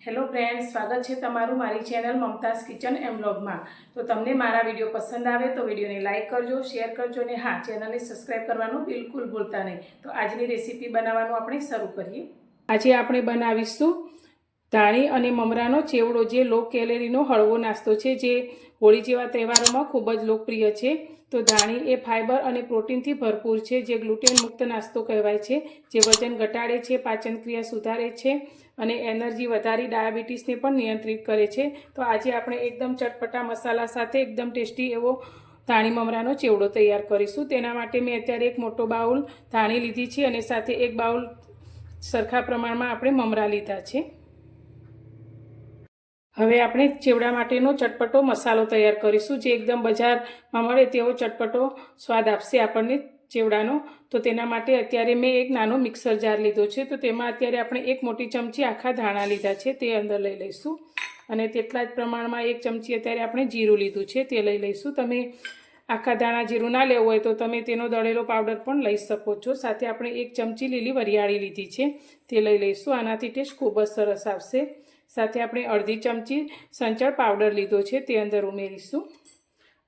Hello friends, સ્વાગત છે તમારું મારી ચેનલ મમતાઝ કિચન એન્ડ વ્લોગમાં। તો તમને મારા વિડીયો પસંદ આવે તો વિડીયોને લાઇક કરજો, શેર કરજો અને હા, ચેનલને સબસ્ક્રાઈબ કરવાનું બિલકુલ ભૂલતા નહીં। તો આજની રેસીપી બનાવવાનું આપણે શરૂ કરીએ। આજે આપણે બનાવીશું ધાણી અને મમરાનો ચેવડો, જે લો કેલેરીનો હળવો નાસ્તો છે, જે હોળી જેવા તહેવારોમાં ખૂબ જ લોકપ્રિય છે। તો ધાણી એ ફાઇબર અને પ્રોટીનથી ભરપૂર છે, જે ગ્લુટેન મુક્ત નાસ્તો કહેવાય છે, જે વજન ઘટાડે છે, પાચન ક્રિયા સુધારે છે અને એનર્જી વધારી ડાયાબિટીસને પણ નિયંત્રિત કરે છે। તો આજે આપણે એકદમ ચટપટા મસાલા સાથે એકદમ ટેસ્ટી એવો ધાણી મમરાનો ચેવડો તૈયાર કરીશું। તેના માટે મેં અત્યારે એક મોટો બાઉલ ધાણી લીધી છે અને સાથે એક બાઉલ સરખા પ્રમાણમાં આપણે મમરા લીધા છે। હવે આપણે ચેવડા માટેનો ચટપટો મસાલો તૈયાર કરીશું, જે એકદમ બજારમાં મળે તેવો ચટપટો સ્વાદ આપશે આપણને ચેવડાનો। તો તેના માટે અત્યારે મેં એક નાનો મિક્સર જાર લીધો છે। તો તેમાં અત્યારે આપણે એક મોટી ચમચી આખા ધાણા લીધા છે, તે અંદર લઈ લઈશું અને તેટલા જ પ્રમાણમાં એક ચમચી અત્યારે આપણે જીરું લીધું છે, તે લઈ લઈશું। તમે આખા ધાણા જીરું ના લેવું હોય તો તમે તેનો દળેલો પાવડર પણ લઈ શકો છો। સાથે આપણે એક ચમચી લીલી વરિયાળી લીધી છે, તે લઈ લઈશું। આનાથી ટેસ્ટ ખૂબ જ સરસ આવશે। સાથે આપણે અડધી ચમચી સંચળ પાવડર લીધો છે, તે અંદર ઉમેરીશું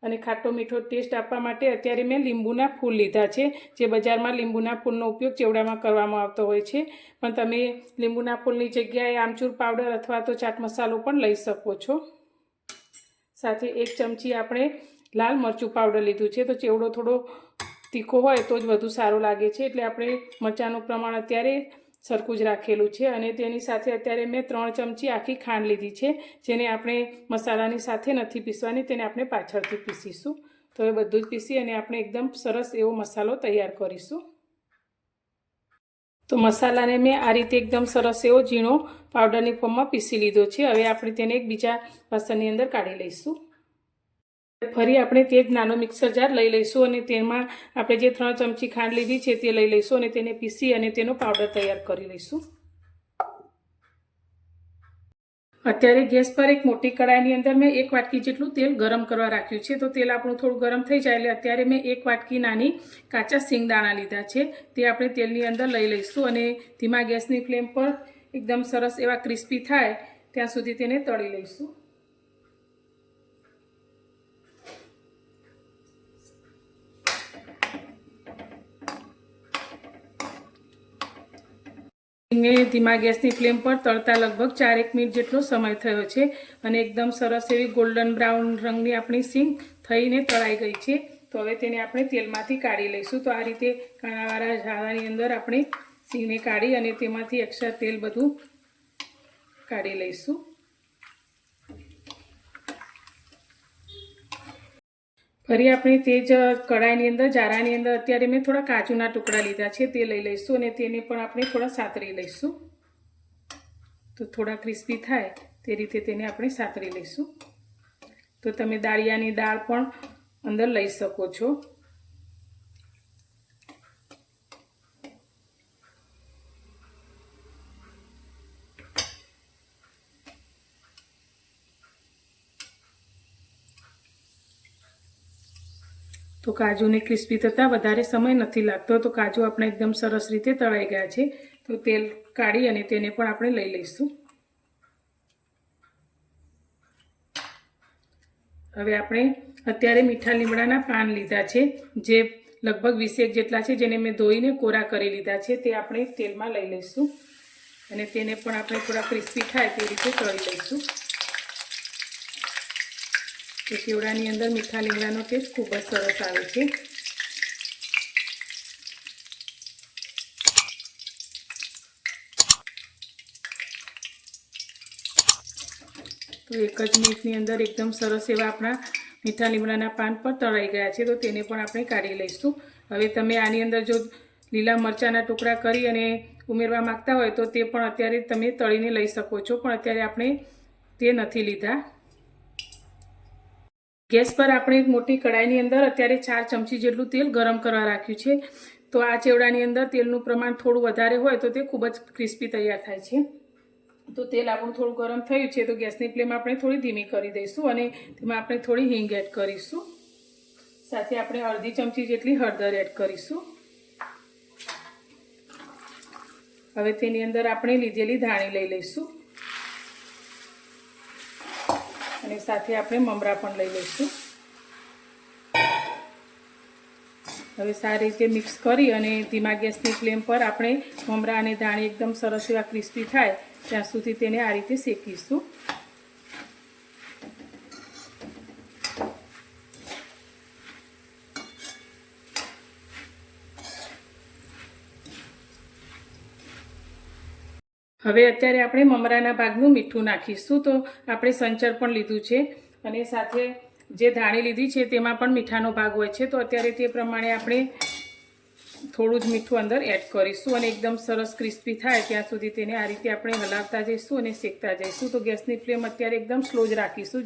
અને ખાટો મીઠો ટેસ્ટ આપવા માટે અત્યારે મેં લીંબુના ફૂલ લીધા છે, જે બજારમાં લીંબુના ફૂલનો ઉપયોગ ચેવડામાં કરવામાં આવતો હોય છે, પણ તમે લીંબુના ફૂલની જગ્યાએ આમચૂર પાવડર અથવા તો ચાટ મસાલો પણ લઈ શકો છો। સાથે એક ચમચી આપણે લાલ મરચું પાવડર લીધું છે। તો ચેવડો થોડો તીખો હોય તો જ વધુ સારો લાગે છે, એટલે આપણે મરચાંનું પ્રમાણ અત્યારે સરખું જ રાખેલું છે। અને તેની સાથે અત્યારે મેં 3 ચમચી આખી ખાંડ લીધી છે, જેને આપણે મસાલાની સાથે નથી પીસવાની, તેને આપણે પાછળથી પીસીશું। તો એ બધું જ પીસી અને આપણે એકદમ સરસ એવો મસાલો તૈયાર કરીશું। તો મસાલાને મેં આ રીતે એકદમ સરસ એવો ઝીણો પાવડરની ફોર્મમાં પીસી લીધો છે। હવે આપણે તેને એક બીજા વાસણની અંદર કાઢી લઈશું। ફરી આપણે તે જ નાનો મિક્સર જાર લઈ લઈશું અને તેમાં આપણે જે 3 ચમચી ખાંડ લીધી છે તે લઈ લઈશું અને તેને પીસી અને તેનો પાવડર તૈયાર કરી લઈશું। અત્યારે ગેસ પર એક મોટી કડાઈની અંદર મેં 1 વાટકી જેટલું તેલ ગરમ કરવા રાખ્યું છે। તો તેલ આપણું થોડું ગરમ થઈ જાય એટલે અત્યારે મેં 1 વાટકી નાની કાચા સિંગદાણા લીધા છે, તે આપણે તેલની અંદર લઈ લઈશું અને ધીમા ગેસની ફ્લેમ પર એકદમ સરસ એવા ક્રિસ્પી થાય ત્યાં સુધી તેને તળી લઈશું। ધીમા ગેસની ફ્લેમ પર તળતા લગભગ 4-1 મિનિટ જેટલો સમય થયો છે અને એકદમ સરસ એવી ગોલ્ડન બ્રાઉન રંગની આપણી સિંગ થઈને તળાઈ ગઈ છે। તો હવે તેને આપણે તેલમાંથી કાઢી લઈશું। તો આ રીતે કાણાવાળા ઝાડાની અંદર આપણે સિંગને કાઢી અને તેમાંથી એક્સ્ટ્રા તેલ બધું કાઢી લઈશું। ફરી આપણે તે જ કઢાઈની અંદર જારાની અંદર અત્યારે મેં થોડા કાજુના ટુકડા લીધા છે, તે લઈ લઈશું અને તેને પણ આપણે થોડા સાતરી લઈશું। તો થોડા ક્રિસ્પી થાય તે રીતે તેને આપણે સાતરી લઈશું। તો તમે દાળિયાની દાળ પણ અંદર લઈ શકો છો। તો કાજુને ક્રિસ્પી થતાં વધારે સમય નથી લાગતો। તો કાજુ આપણે એકદમ સરસ રીતે તળાઈ ગયા છે। તો તેલ કાઢી અને તેને પણ આપણે લઈ લઈશું। હવે આપણે અત્યારે મીઠા લીમડાના પાન લીધા છે, જે લગભગ 20 જેટલા છે, જેને મેં ધોઈને કોરા કરી લીધા છે, તે આપણે તેલમાં લઈ લઈશું અને તેને પણ આપણે થોડા ક્રિસ્પી થાય તે રીતે તળી લઈશું। તો ચેવડાની અંદર મીઠા લીમડાનો ટેસ્ટ ખૂબ જ સરસ આવે છે। તો 1 જ મિનિટની અંદર એકદમ સરસ એવા આપણા મીઠા લીમડાના પાન પણ તળાઈ ગયા છે। તો તેને પણ આપણે કાઢી લઈશું। હવે તમે આની અંદર જો લીલા મરચાંના ટુકડા કરી અને ઉમેરવા માંગતા હોય તો તે પણ અત્યારે તમે તળીને લઈ શકો છો, પણ અત્યારે આપણે તે નથી લીધા। ગેસ પર આપણે એક મોટી કડાઈની અંદર અત્યારે 4 ચમચી જેટલું તેલ ગરમ કરવા રાખ્યું છે। તો આ ચેવડાની અંદર તેલનું પ્રમાણ થોડું વધારે હોય તો તે ખૂબ જ ક્રિસ્પી તૈયાર થાય છે। તો તેલ આપણું થોડું ગરમ થયું છે, તો ગેસની ફ્લેમ આપણે થોડી ધીમી કરી દઈશું અને તેમાં આપણે થોડી હિંગ એડ કરીશું। સાથે આપણે અડધી ચમચી જેટલી હળદર એડ કરીશું। હવે તેની અંદર આપણે લીધેલી ધાણી લઈ લઈશું। અને સાથે આપણે મમરા પણ લઈ લઈશું. હવે સારી રીતે મિક્સ કરી અને ધીમા ગેસની ફ્લેમ પર આપણે મમરા અને ધાણી એકદમ સરસ એવા ક્રિસ્પી થાય ત્યાં સુધી તેને આ રીતે શેકીશું. હવે અત્યારે આપણે મમરાના ભાગનું મીઠું નાખીશું. તો આપણે સંચર પણ લીધું છે અને સાથે જે ધાણી લીધી છે તેમાં પણ મીઠાનો ભાગ હોય છે. તો અત્યારે તે પ્રમાણે આપણે થોડું જ મીઠું અંદર એડ કરીશું અને એકદમ સરસ ક્રિસ્પી થાય ત્યાં સુધી તેને આ રીતે આપણે હલાવતા જઈશું અને શેકતા જઈશું. તો ગેસની ફ્લેમ અત્યારે એકદમ સ્લો જ રાખીશું.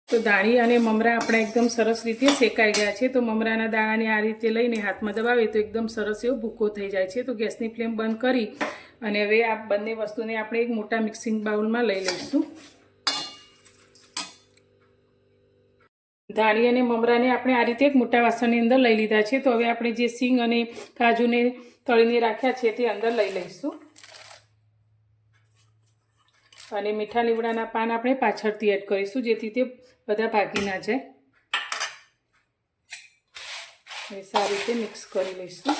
તો ધાણી અને મમરા આપણા એકદમ સરસ રીતે શેકાઈ ગયા છે. તો મમરાના દાણાને આ રીતે લઈને હાથમાં દબાવીએ તો એકદમ સરસ એવો ભૂકો થઈ જાય છે. તો ગેસની ફ્લેમ બંધ કરી અને હવે આ બંને વસ્તુને આપણે એક મોટા મિક્સિંગ બાઉલમાં લઈ લઈશું. ધાણી અને મમરાને આપણે આ રીતે એક મોટા વાસણની અંદર લઈ લીધા છે. તો હવે આપણે જે સિંગ અને કાજુને તળીને રાખ્યા છે તે અંદર લઈ લઈશું અને મીઠા લીમડાના પાન આપણે પાછળથી એડ કરીશું જેથી તે બધા ભાગી ના જાય. હવે સારી રીતે મિક્સ કરી લઈશું.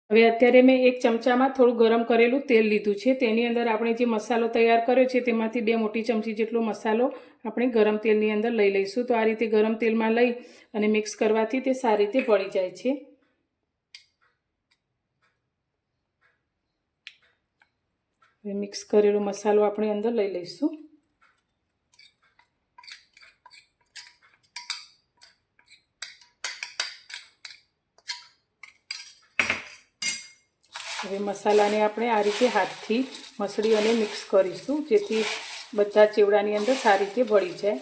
હવે અત્યારે મેં એક ચમચામાં થોડું ગરમ કરેલું તેલ લીધું છે. તેની અંદર આપણે જે મસાલો તૈયાર કર્યો છે તેમાંથી 2 મોટી ચમચી જેટલો મસાલો આપણે ગરમ તેલની અંદર લઈ લઈશું. તો આ રીતે ગરમ તેલમાં લઈ અને મિક્સ કરવાથી તે સારી રીતે ભળી જાય છે. હવે મિક્સ કરેલો મસાલો આપણે અંદર લઈ લઈશું. હવે મસાલાને આપણે આ રીતે હાથથી મસળી અને મિક્સ કરીશું જેથી બધા ચેવડાની અંદર સારી રીતે ભળી જાય.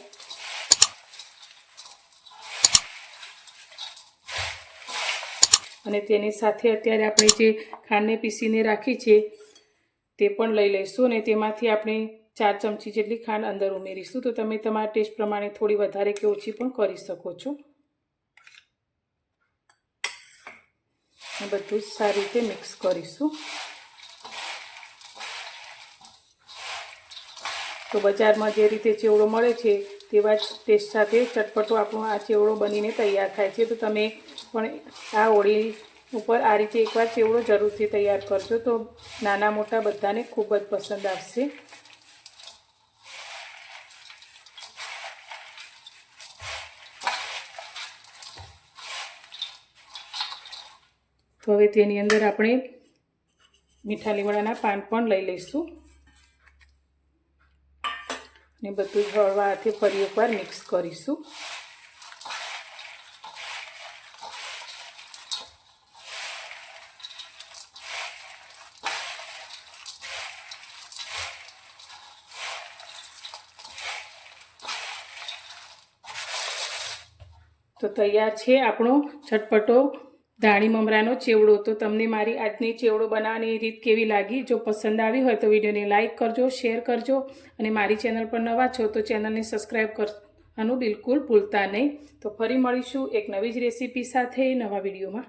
અને તેની સાથે અત્યારે આપણે જે ખાંડને પીસીને રાખી છે તે પણ લઈ લઈશું અને તેમાંથી આપણે 4 ચમચી જેટલી ખાંડ અંદર ઉમેરીશું. તો તમે તમારા ટેસ્ટ પ્રમાણે થોડી વધારે કે ઓછી પણ કરી શકો છો. બધું જ સારી રીતે મિક્સ કરીશું. તો બજારમાં જે રીતે ચેવડો મળે છે તેવા જ ટેસ્ટ સાથે ચટપટો આપણો આ ચેવડો બનીને તૈયાર થાય છે. તો તમે પણ આ હોળી ઉપર આ રીતે એકવાર ચેવડો જરૂરથી તૈયાર કરજો. તો નાના મોટા બધાને ખૂબ જ પસંદ આવશે. તો હવે તેની અંદર આપણે મીઠા લીમડાના પાન પણ લઈ લઈશું અને બધું જ હળવા હાથે ફરી એકવાર મિક્સ કરીશું. તો તૈયાર છે આપણો ચટપટો ધાણી મમરાનો ચેવડો. તો તમને મારી આજની ચેવડો બનાવવાની રીત કેવી લાગી? જો પસંદ આવી હોય તો વિડીયોને લાઇક કરજો, શેર કરજો અને મારી ચેનલ પર નવા છો તો ચેનલને સબસ્ક્રાઈબ કરવાનું બિલકુલ ભૂલતા નહીં. તો ફરી મળીશું એક નવી જ રેસીપી સાથે નવા વિડીયોમાં.